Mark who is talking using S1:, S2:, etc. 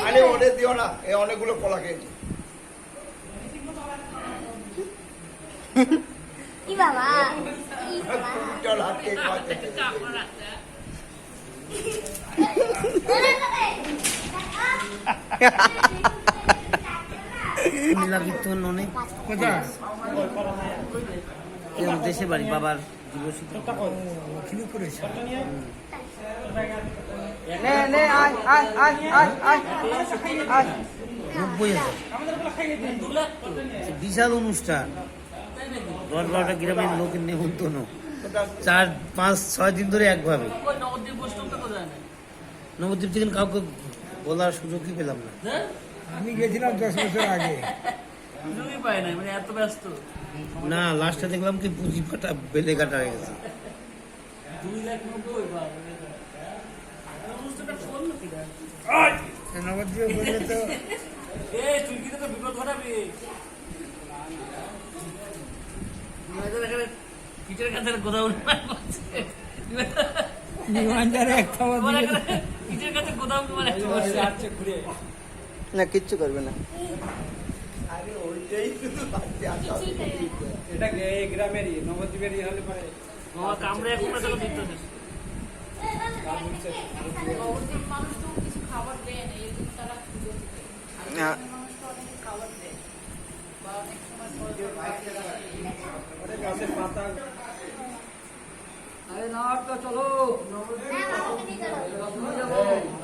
S1: আরে ওরে দিও না, এই অনেকগুলো কলা খেয়েছি।
S2: কি বাবা
S1: চল হাতে
S3: কীর্তন অনেক দেশে বাড়ি বাবার দিবসী করেছে। বিশাল অনুষ্ঠান, 10-12টা গ্রামের লোকের নেমন্তন্ন, 4-5-6 দিন ধরে একভাবে। নবদ্বীপ থেকে কাউকে বলার সুযোগই পেলাম না।
S4: আমি গেছিলাম 10 বছর আগে,
S3: না লাস্টে দেখলাম কি পুঁজি ফাটা বেলে কাটা হয়ে গেছে।
S4: নবদ্বীপে বললে তো বিমানটারে এক খাওয়া
S3: না কিচ্ছু করবে না।
S1: আরে ওইটাই শুধু বাচ্চা আসা।
S4: এটা গ্রামেরই, নবদ্বীপেরই হলে পরে গাছের পাতা। আরে না তো চলো,
S2: হ্যাঁ, আমাকে নিয়ে চলো।